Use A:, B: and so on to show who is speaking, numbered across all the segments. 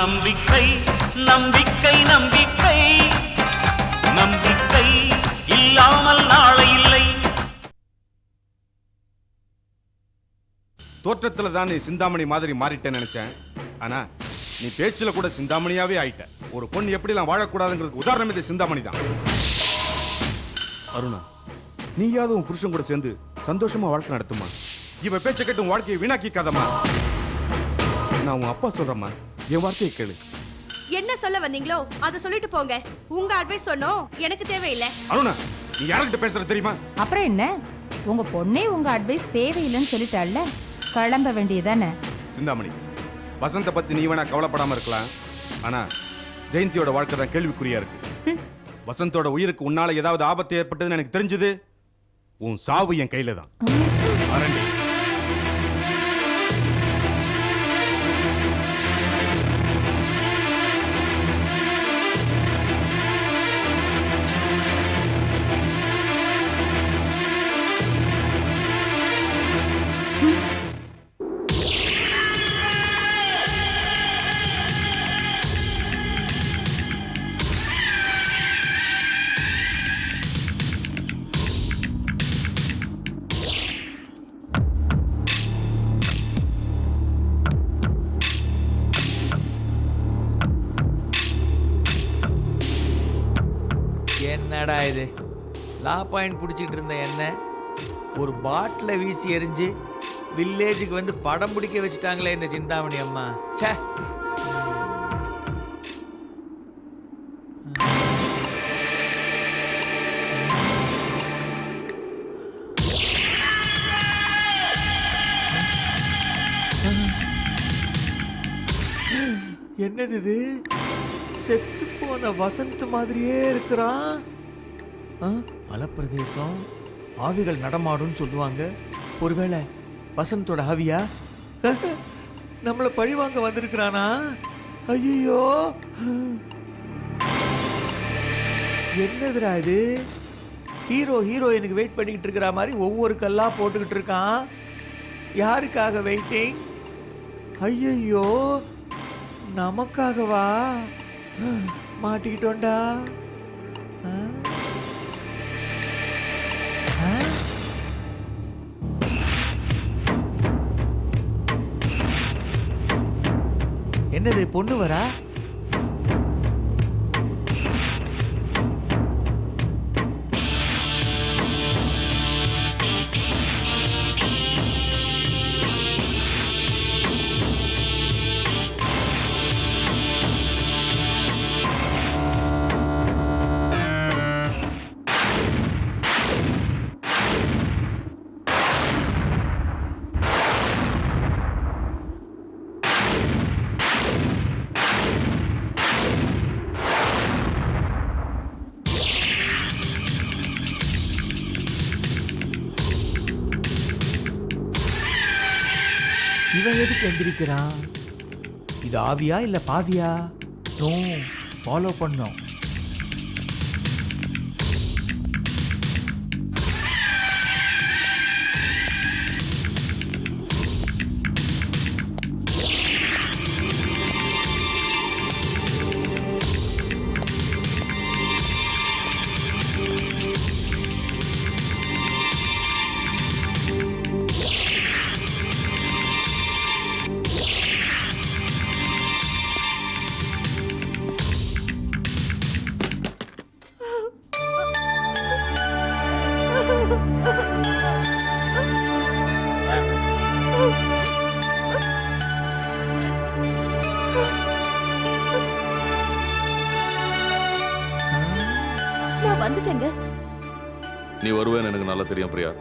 A: நம்பிக்கை நம்பிக்கை நம்பிக்கை நம்பிக்கை இல்லாமல் நாளை இல்லை.
B: தோற்றத்துல தான் நீ சிந்தாமணி மாதிரி மாறிட்டேன்னு நினைச்சேன். ஆனா நீ பேச்சுல கூட சிந்தாமணியாவே ஆயிட்ட. ஒரு பொண்ணு எப்படிலாம் வாழக்கூடாதுங்கிறதுக்கு உதாரணம் இது சிந்தாமணி தான். அருணா, நீயாவது உன் புருஷன் கூட சேர்ந்து சந்தோஷமா வாழ்க்கை நடத்துமா. இவ பேச்ச கேட்டு உன் வாழ்க்கையை வீணாக்கிக்காதம்மா. நான் உன் அப்பா சொல்றேம்மா, என் வார்த்தையை கேளு.
C: என்ன சொல்ல வந்தீங்களோ அதை சொல்லிட்டு போங்க. உங்க அட்வைஸ் சொன்னோம் எனக்கு தேவையில்லை.
B: அருணா, நீ யார்கிட்ட பேசுற தெரியுமா?
D: அப்புறம் என்ன, உங்க பொண்ணே உங்க அட்வைஸ் தேவையில்லைன்னு சொல்லிட்டால, கிளம்ப வேண்டியதானே.
B: சிந்தாமணி, வசந்த பத்தி நீ வேணா கவலைப்படாம இருக்கலாம். ஆனா ஜெயந்தியோட வாழ்க்கை தான் கேள்விக்குறியா இருக்கு. வசந்தோட உயிருக்கு உன்னால ஏதாவது ஆபத்து ஏற்பட்டதுன்னு எனக்கு தெரிஞ்சது, உன் சாவு என் கையில தான்.
E: என்னடா இது, லா பாயிண்ட் பிடிச்சிட்டு இருந்த என்ன ஒரு பாட்டில வீசி எறிஞ்சு வில்லேஜுக்கு வந்து படம் பிடிக்க வச்சுட்டாங்களே இந்த சிந்தாமணி அம்மா. ச்சே, என்னது இது, செத்து போன வசந்த் மாதிரியே இருக்கிறான். மலைப்பிரதேசம் ஆவிகள் நடமாடும் சொல்லுவாங்க. ஒருவேளை வசந்தோட ஆவியா நம்மளை பழிவாங்க வந்திருக்கிறானா? ஐயோ, என்னதுடா இது, ஹீரோயினுக்கு வெயிட் பண்ணிக்கிட்டு இருக்கிற மாதிரி ஒவ்வொரு கல்லா போட்டுக்கிட்டு இருக்கான். யாருக்காக வெயிட்டிங்? ஐயோ, நமக்காகவா? மாட்டிக்கிட்டோண்டா. என்னது, பொண்ணு வரா? இவன் எதுக்கு எந்திரிக்கிறான்? இது ஆவியா இல்ல பாவியா? ஃபாலோ பண்ணோம்.
C: நான் வந்துட்டேங்க.
F: நீ வருவேன்னு எனக்கு நல்லா தெரியும் பிரியா.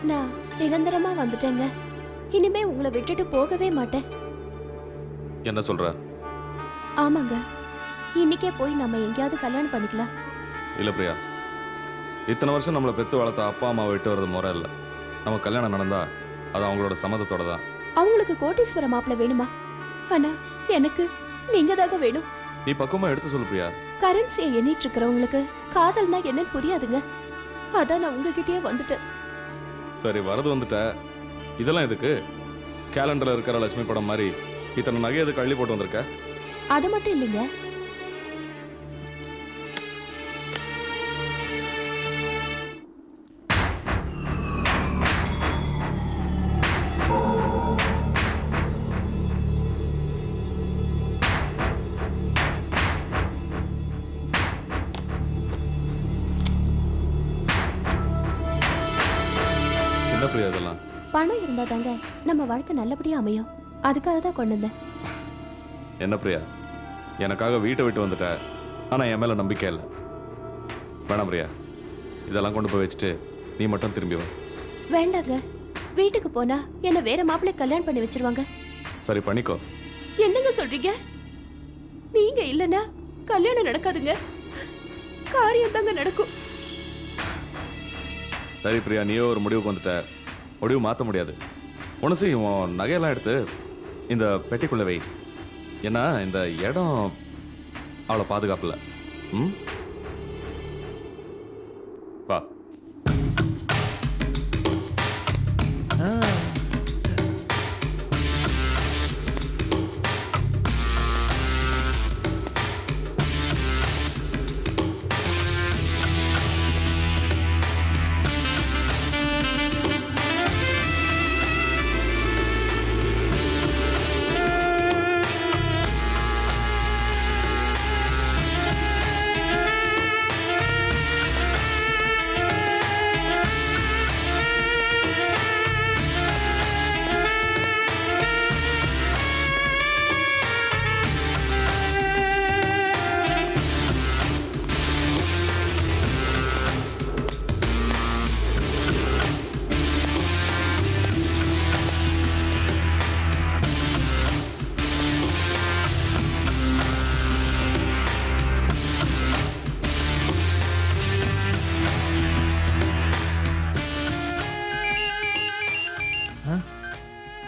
C: நான் நிரந்தரமா வந்துட்டேங்க. இனிமே உங்களை விட்டுட்டு போகவே மாட்டேன்.
F: என்ன சொல்ற?
C: ஆமாங்க, இன்னைக்கே போய் நம்ம எங்கேயாவது கல்யாணம் பண்ணிக்கலாம்.
F: இல்ல பிரியா, இத்தனை வருஷம் நம்மளை பெத்து வளர்த்த அப்பா அம்மா விட்டு வர்றது முறை இல்லை. நம்ம கல்யாணம் நடந்தா அது அவங்களோட சம்மதத்தோட தான்.
C: அவங்களுக்கு கோட்டீஸ்வர மாப்பிள்ள வேணுமா? ஆனா எனக்கு நீங்க தாங்க வேணும்.
F: நீ பக்குவமா எடுத்து சொல்லு பிரியா.
C: கரன்சியை எண்ணிட்டு இருக்கிறவங்களுக்கு காதல்னா என்னன்னு புரியாதுங்க. அதான் நான் உங்ககிட்டயே வந்துட்டேன்.
F: சரி, வரது வந்துட்ட. இதெல்லாம் எதுக்கு? கேலண்டர்ல இருக்கிற லட்சுமி படம் மாதிரி இத்தனை நகை எதுக்கு அள்ளி போட்டு வந்திருக்க?
C: அது மட்டும் இல்லைங்க,
F: என்ன பிரியா இதெல்லாம்?
C: பணம் இருந்தா தாங்க நம்ம வாழ்க்கை நல்லபடியா அமையும். அதுக்காக தான் கொண்டு வந்தேன்.
F: என்ன பிரியா, எனக்காக வீட்டை விட்டு வந்துட்ட, ஆனா என் மேல நம்பிக்கை இல்லை. வேணாம் பிரியா, இதெல்லாம் கொண்டு போய் வச்சுட்டு நீ மட்டும் திரும்பி வா.
C: வேண்டாங்க, வீட்டுக்கு போனா என்ன வேற மாப்பிள்ளை கல்யாணம் பண்ணி வச்சிருவாங்க.
F: சரி பண்ணிக்கோ.
C: என்னங்க சொல்றீங்க? நீங்க இல்லனா கல்யாணம் நடக்காதுங்க, காரியம் தாங்க நடக்கும்.
F: சரி பிரியா, நீயோ ஒரு முடிவுக்கு வந்துட்ட, முடிவு மாற்ற முடியாது. ஒன்று செய்வோம், நகையெல்லாம் எடுத்து இந்த பெட்டிக்குள்ள வை. ஏன்னா இந்த இடம் அவளை பாதுகாப்பில்ல. ம், வா.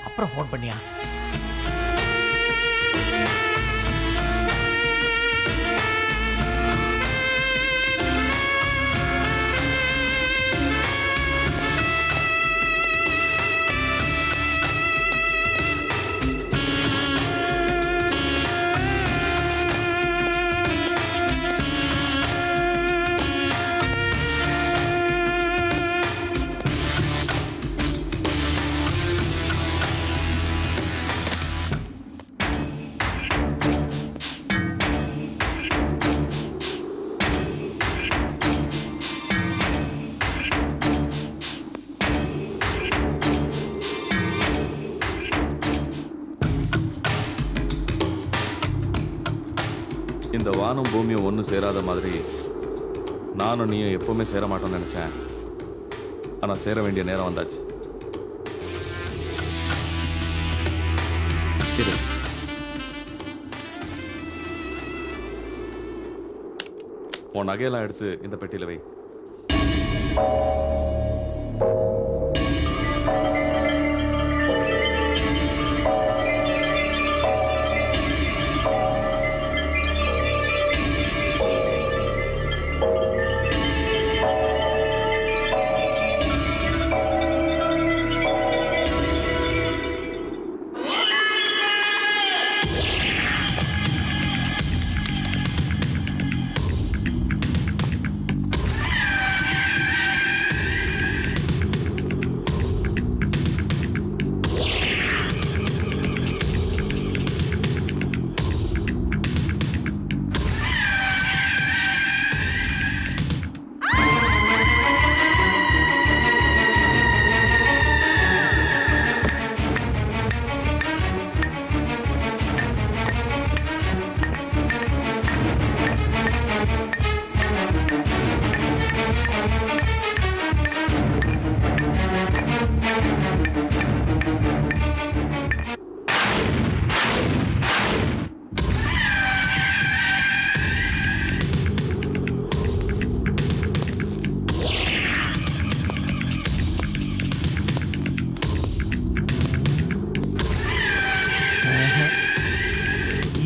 E: அப்புறம் ஃபோன் பண்ணியா?
F: இந்த வானம் பூமியும் ஒன்று சேராத மாதிரி நானும் நீயும் எப்பவுமே சேர மாட்டோம்னு நினைச்சேன். ஆனால் சேர வேண்டிய நேரம் வந்தாச்சு. இரு. உன் நகையெல்லாம் எடுத்து இந்த பெட்டியில வை.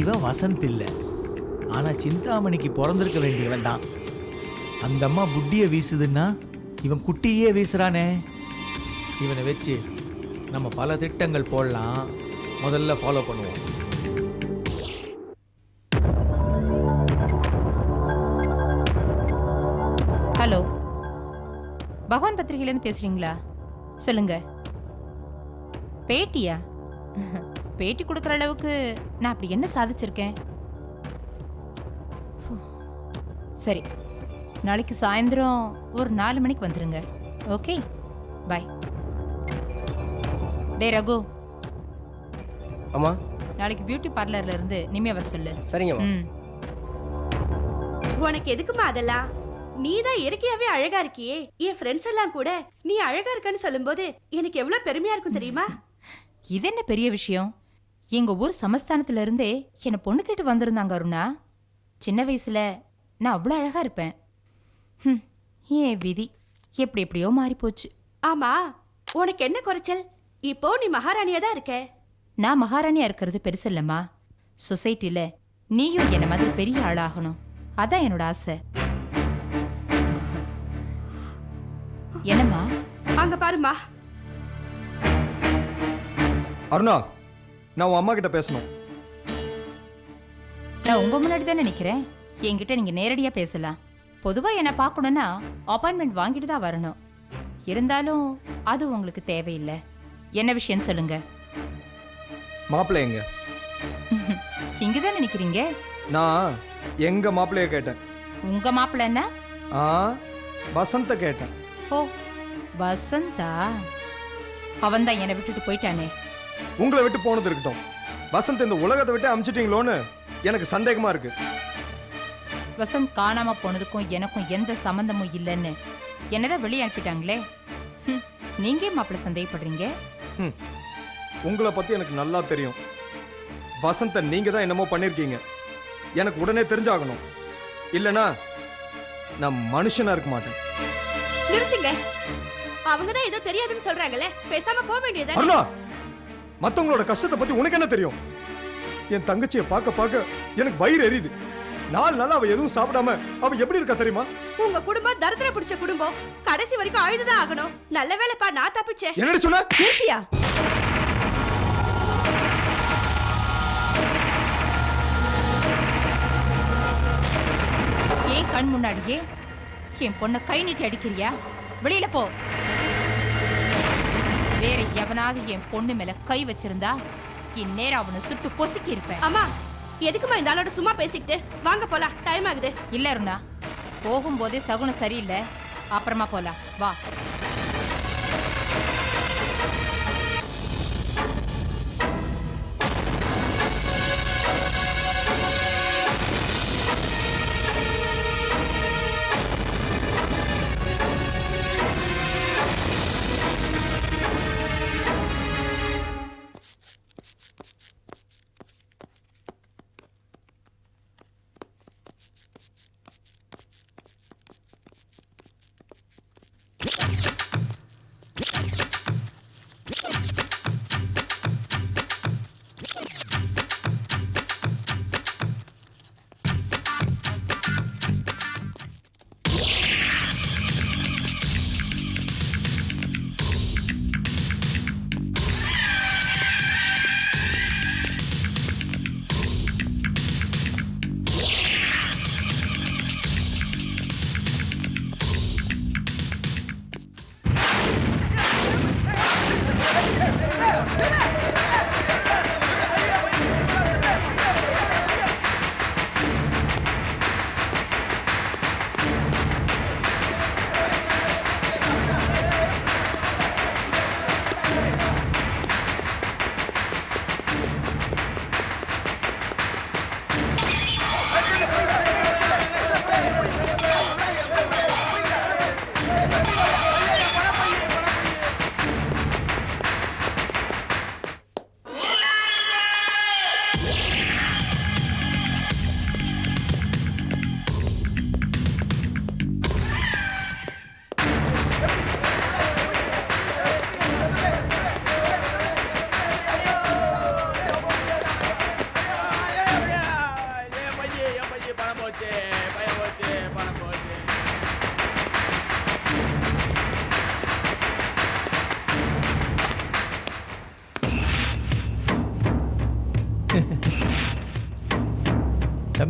E: இவன் வசந்த் இல்லை, ஆனால் சிந்தாமணிக்கு பிறந்திருக்க வேண்டியவன் தான். அந்த அம்மா புட்டியை வீசுதுன்னா இவன் குட்டியே வீசுறானே. இவனை வச்சு நம்ம பல திட்டங்கள் போடலாம். முதல்ல ஃபாலோ பண்ணுவோம்.
D: ஹலோ, பகவான் பத்திரிகையிலேருந்து பேசுறீங்களா? சொல்லுங்க. பேட்டியா? பேட்டி கொடுக்குற அளவுக்கு நான் அப்படி என்ன சாதிச்சிருக்கேன்? சரி, நாளைக்கு சாயந்தரம் ஒரு 4 மணிக்கு வந்துருங்க. ஓகே, பாய். டே ரகு,
G: அம்மா.
D: நாளைக்கு பியூட்டி பார்லர்ல இருந்து நிம்மி வர சொல்லு.
G: சரிங்கம்மா.
D: ம்.
H: உனக்கு எதுக்குமா அதெல்லாம்? நீ தான் இயற்கையாவே அழகா இருக்கியே. என் ஃப்ரெண்ட்ஸ் எல்லாம் கூட நீ அழகா இருக்கன்னு சொல்லும்போது எனக்கு எவ்வளவு பெருமையா இருக்கும் தெரியுமா?
D: இது என்ன பெரிய விஷயம்? எங்க ஊர் சமஸ்தானத்துல இருந்தே என்னை பொண்ணு கேட்டு வந்திருந்தாங்க அருணா. சின்ன வயசுல நான் அவ்வளோ அழகா இருப்பேன். ஏன் விதி எப்படி எப்படியோ மாறி போச்சு.
H: ஆமா, உனக்கு என்ன குறைச்சல்? இப்போ நீ மகாராணியா தான் இருக்க.
D: நான் மகாராணியா இருக்கிறது பெருசு இல்லம்மா. சொசைட்டில நீயும் என்ன மாதிரி பெரிய ஆளாகணும், அதான் என்னோட ஆசை. என்னம்மா?
H: அங்க பாருமா.
G: அருணா, நான் உன் அம்மா கிட்ட பேசணும்.
D: நான் உங்க முன்னாடி தான் நினைக்கிறேன். என்கிட்ட நீங்க நேரடியா பேசலாம். பொதுவா என்ன பார்க்கணும்னா அப்பாயின்மெண்ட் வாங்கிட்டு தான் வரணும். இருந்தாலும் அது உங்களுக்கு தேவையில்லை. என்ன விஷயம் சொல்லுங்க.
G: மாப்பிள்ளை எங்க?
D: இங்கதான் நினைக்கிறீங்க?
G: நான் எங்க மாப்பிள்ளைய கேட்டேன்.
D: உங்க மாப்பிள்ள என்ன?
G: வசந்த கேட்டேன்.
D: ஓ, வசந்தா. அவன் தான் என்னை விட்டுட்டு போயிட்டானே.
G: உங்களை விட்டு போனது இருக்கட்டும், வசந்த் இந்த உலகத்தை விட்டு அமிச்சிட்டீங்களோன்னு எனக்கு சந்தேகமா இருக்கு.
D: வசந்த் காணாம போனதுக்கும் எனக்கும் எந்த சம்பந்தமும் இல்லைன்னு என்னதான் வெளியே அனுப்பிட்டாங்களே. நீங்க ஏன் மாப்பிள்ள சந்தேகப்படுறீங்க?
G: உங்களை பத்தி எனக்கு நல்லா தெரியும். வசந்த நீங்க தான் என்னமோ பண்ணிருக்கீங்க. எனக்கு உடனே தெரிஞ்சாகணும். இல்லனா நான் மனுஷனா இருக்க மாட்டேன்.
H: நிறுத்துங்க. அவங்க தான் ஏதோ தெரியாதுன்னு சொல்றாங்களே, பேசாம போக வேண்டியதா?
G: அருணா, மத்தவங்களோட கஷ்டத்தை பத்தி உனக்கு என்ன தெரியும்? என் தங்கச்சியை பார்க்க பார்க்க எனக்கு வயிறு எரியுது. 4 நாள் அவ எதுவும் சாப்பிடாம அவ எப்படி இருக்கா தெரியுமா?
H: உங்க குடும்பம் தரித்திர பிடிச்ச குடும்பம். கடைசி வரைக்கும் அழுதுதான் ஆகணும். நல்ல வேலைப்பா, நான் தப்பிச்சேன்.
G: என்னடி சொன்ன?
H: நிறுத்தியா?
D: ஏன் கண் முன்னாடியே என் பொண்ணை கை நீட்டி அடிக்கிறியா? வெளியில போ. வேற எவனாவது என் பொண்ணு மேல கை வச்சிருந்தா இந்நேரம் அவனை சுட்டு பொசுக்கி இருப்பேன்.
H: அம்மா, எதுக்குமா இந்த ஆளோட சும்மா பேசிக்கிட்டு? வாங்க போலாம், டைம் ஆகுது.
D: இல்ல அருணா, போகும்போதே சகுனம் சரியில்லை. அப்புறமா போலாம், வா.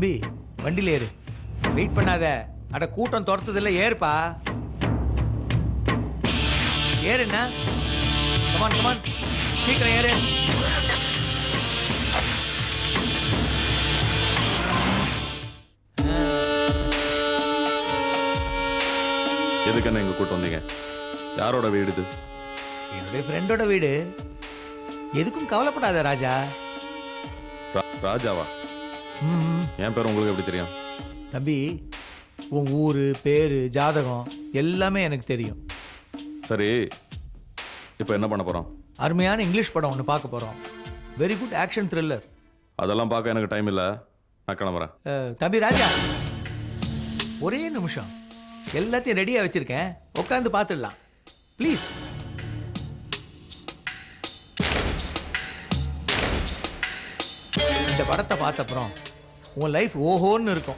E: தம்பி வண்டியில் ஏறு, வெயிட் பண்ணாத. அட கூட்டம் துரத்துதில்ல, ஏறுப்பா. ஏறுண்ணா, கமான் கமான், சீக்கிரம் ஏறு.
F: எதுக்கு என்ன எங்க கூட்டு வந்தீங்க? யாரோட வீடு இது?
E: என்னுடைய ஃப்ரெண்டோட வீடு. எதுக்கும் கவலைப்படாத ராஜா.
F: ராஜாவா?
E: ம்
F: என் பேர் உங்களுக்கு எப்படி தெரியும்?
E: தம்பி, உன் ஊர் பேர் ஜாதகம் எல்லாமே எனக்கு தெரியும்.
F: சரி, இப்போ என்ன பண்ண போறோம்?
E: அருமையான இங்கிலீஷ் படம் ஒன்று பார்க்க போகிறோம். Very good action thriller.
F: அதெல்லாம் பார்க்க எனக்கு டைம் இல்லை, நான் கிளம்புறேன்.
E: தம்பி ராஜா, ஒரே நிமிஷம், எல்லாத்தையும் ரெடியாக வச்சிருக்கேன், உட்காந்து பார்த்துடலாம் ப்ளீஸ். இந்த படத்தை பார்த்த அப்புறம் உன் லைஃப் ஓஹோன்னு இருக்கும்.